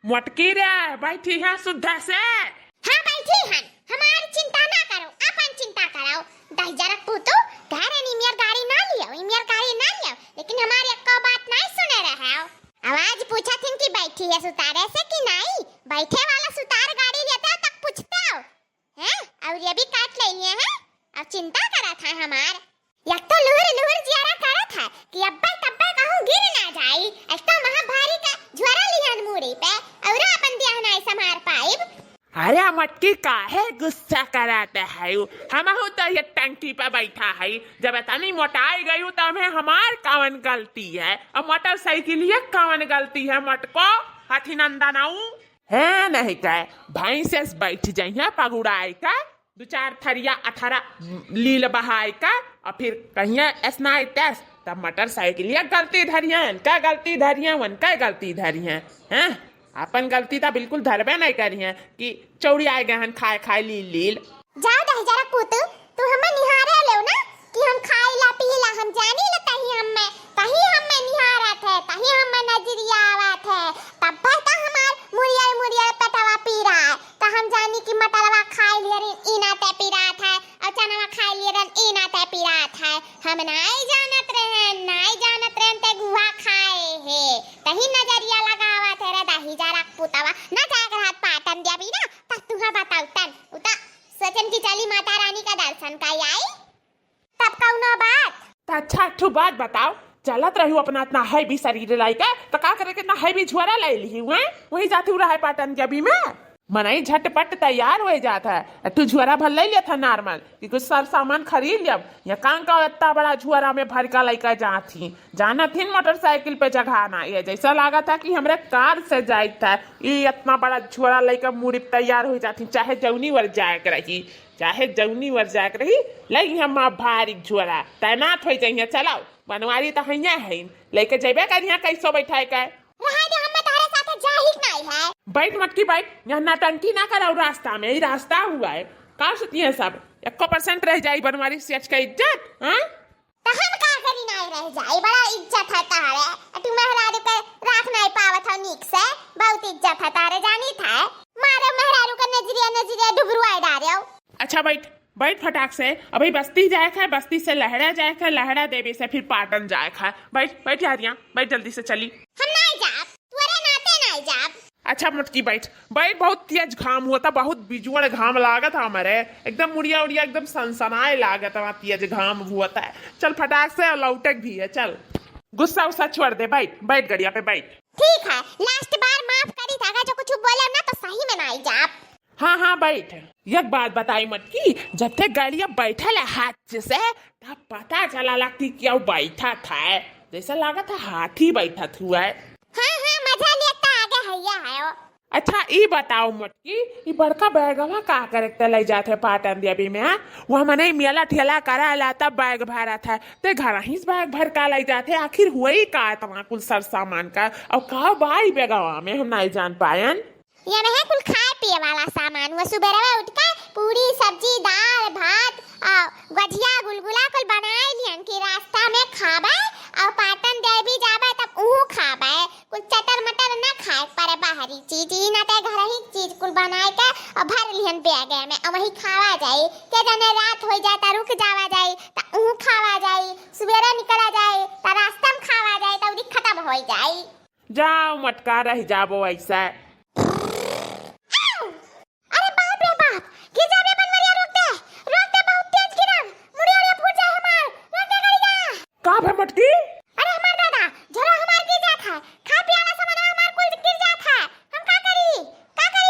मोटकी रे बैठी है सुद्धा से। हाँ बैठी हन, हमारी चिंता ना करो, अपन चिंता कराओ। दही जरक पूतो कह रहे इमियर गाड़ी ना लियो, लेकिन हमारी अक्का बात नहीं सुने रहे हो। आवाज पूछा थी कि बैठी है सुतारे से कि नहीं, बैठे वाला सुतार गाड़ी लेते हो तब पूछते हो हैं? और ये भी काट ले लिए हैं। अब चिंता करा था हमार, एक तो लुहर जियारा करा था कि अब्बे तब्बे कहूं गिर ना जाई, एक तो महाभारी का ज्वारा लिहन मुड़ी पे और अपन दिया नहीं समार पाइब। अरे मटकी काहे गुस्सा कराते है? हम तो ये टंकी पे बैठा है, जब इतनी मोटाई गई तो हमें हमार कौन गलती है? और मोटरसाइकिल ये कौन गलती है? मटको हाथी नंदनाऊ है नहीं कहे भैंस बैठ जाइए पगुड़ाई का, 2-4 थरिया 18 लील बहाई का, और फिर कहिए स्नाइटेस तब मोटरसाइकिल ये गलती धरियन का गलती धरियन का गलती धरियन हैं? अपन गलती तो बिल्कुल धरबे नहीं करी है कि चौड़ी आए गए खाए लील। जाओ दही जरा पुत, तू हमें निहारे ले ना कि हम खाई ला पी ला, हम जानी ला तही हमें निहारत है, तही हमें नजरिया आवत है, तब तो हमार मुड़िया पटवा पी रहा है, तो हम जानी कि मटरवा खाई लिए इना ते पी रहा था और चनवा खाई लिए इना ते पी रहा था। हम नहीं जानत रहे ते गुहा खाए है, तही नजरिया लगावा तेरे दही जरा पुतवा ना जाकर हाथ पाटन दिया भी ना, तब तुहा बताऊ तन उता सचन की चली माता रानी का दर्शन का आई तब कौनो बात। तो अच्छा ठू बात बताओ, चलत रही अपना इतना है भी शरीर लाई का, तो का करे कितना है भी झुआरा ले ली हुए वही जाती रहा है पाटन के अभी में मनाई झटपट तैयार हो जाता है। तू झुआरा भर ले लिया था नॉर्मल कि कुछ सार सामान खरीद लिया, या कान का इतना बड़ा झुआरा में भर का लेकर जाना थी मोटरसाइकिल पे जगह ये जैसा लगा था कि हमरे कार से जाए था, ये इतना बड़ा झुआरा लेकर मुड़ी तैयार हो जाती, चाहे जौनी वर जाए रही लगी हम भारी झुआरा तैनात हो जाइए। चलाओ बनवारी तो है लेके जेबे करिए कैसो बैठाए का बैठ मटकी बैठ, यहाँ नाटंकी ना कराओ रास्ता में, ही रास्ता हुआ है का सुती है सब 1% रह जाए बनवारी सेठ का इज्जत। हाँ तो हम का करी नहीं रह जाए, बड़ा इज्जत है तारे, तू मेहरारू के राख नहीं पावत हो नीक से, बहुत इज्जत है तारे जानी था, मारे मेहरारू का नजरिया डुबरुआ डारे हो। अच्छा बैठ फटाक से, अभी बस्ती जाए खा, बस्ती से लहरा जाए खा, लहरा देवी से फिर पाटन जाए खा। बैठ यारियां बैठ जल्दी से चली। हम नहीं जाब, तुअरे नाते नहीं जाब। अच्छा मटकी बैठ, बहुत तेज घाम होता, बहुत बिजुअड़ घाम लागत हमारे, एकदम मुड़िया एकदम सनसनाए लागत वहाँ तेज घाम होता है। चल फटाक से लौटक भी है, चल गुस्सा उस्सा छोड़ दे, बैठ गड़िया पे बैठ। ठीक है, लास्ट बार माफ करी था, जो कुछ बोले ना तो सही में नहीं जाब। हाँ बैठ। एक बात बताई मटकी, जब तक गाड़िया बैठा हाथ से तब पता चला लगती क्या बैठा था, जैसा लगा था हाथी बैठा हुआ है। हाँ मजा लेता आगे है। अच्छा ये बताओ मटकी, ये बड़का बैगवा का करके ले जाते पाटन देवी में? वह मने मेला ठेला करा लाता बैग भरा था, ते घर ही बैग भर का ले जाते, आखिर हुआ ही का तमा कुल सर सामान का, और का बाई बेगवा में हम नहीं जान पायन। ये में कुल खाए पिए वाला सामान, वो सुबह उठ के पूरी सब्जी दाल भात और गजिया गुलगुला कुल बनाए लियन कि रास्ता में खाबे और पाटन देवी जाबे तब ऊ खाबे, कुल चटर मटर ना खाए पर बाहरी चीज ही ना ते घर ही चीज कुल बनाए के और भर लियन बैग में और वही खावा जाए, के जने रात हो जाता रुक जावा जाए त ऊ खावा जाए, सुबह निकला जाए त रास्ता में खावा जाए त खत्म हो जाए। जाओ मटका रह जाबो ऐसा। मटकी अरे हमार दादा जरा हमार गिर जात है, खा पिया वाला सामान हमार कोई गिर जात है, हम का करी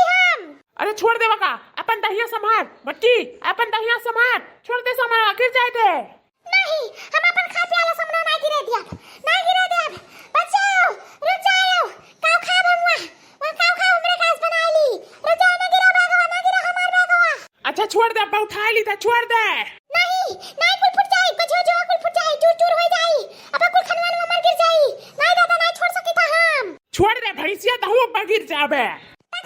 हम? अरे छोड़ दे बका, अपन दहिया संभाल मटकी, अपन दहिया संभाल, छोड़ दे सामान गिर जाए थे। नहीं हम अपन खा पिया वाला सामान नहीं गिरे दिया, बचाओ रुक जाओ, काऊ खा बमुआ वो काऊ हमरे कास बना ली, रुक जाओ ना गिरा हमार बैगवा। अच्छा छोड़ दे, अब उठा ली था, छोड़ दे। नहीं कुल फुट जाए, जो कुल फुट जाए, चूर हो जाए, अब कुल खनवान में मर गिर जाए, नहीं दादा नहीं छोड़ सकी था हम। छोड़ दे भैंसिया तो हम गिर जाबे,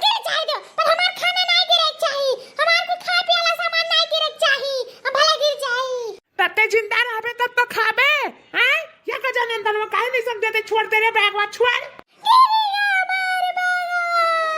गिर जाए दो, पर हमार खाना नहीं गिरे चाहिए, हमार को खा पिया वाला सामान नहीं गिरे चाहिए, हम भले गिर जाए। तते जिंदा रहबे तब तो खाबे, हैं? या का जाने अंदर में काहे नहीं समझते, छोड़ दे रे बैगवा छोड़। गिर गया हमार बैगवा।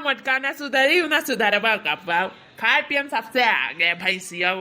मोटका ना सुधरी ना सुधरबा कपाव खाए पियम सबसे आगे भैंसिया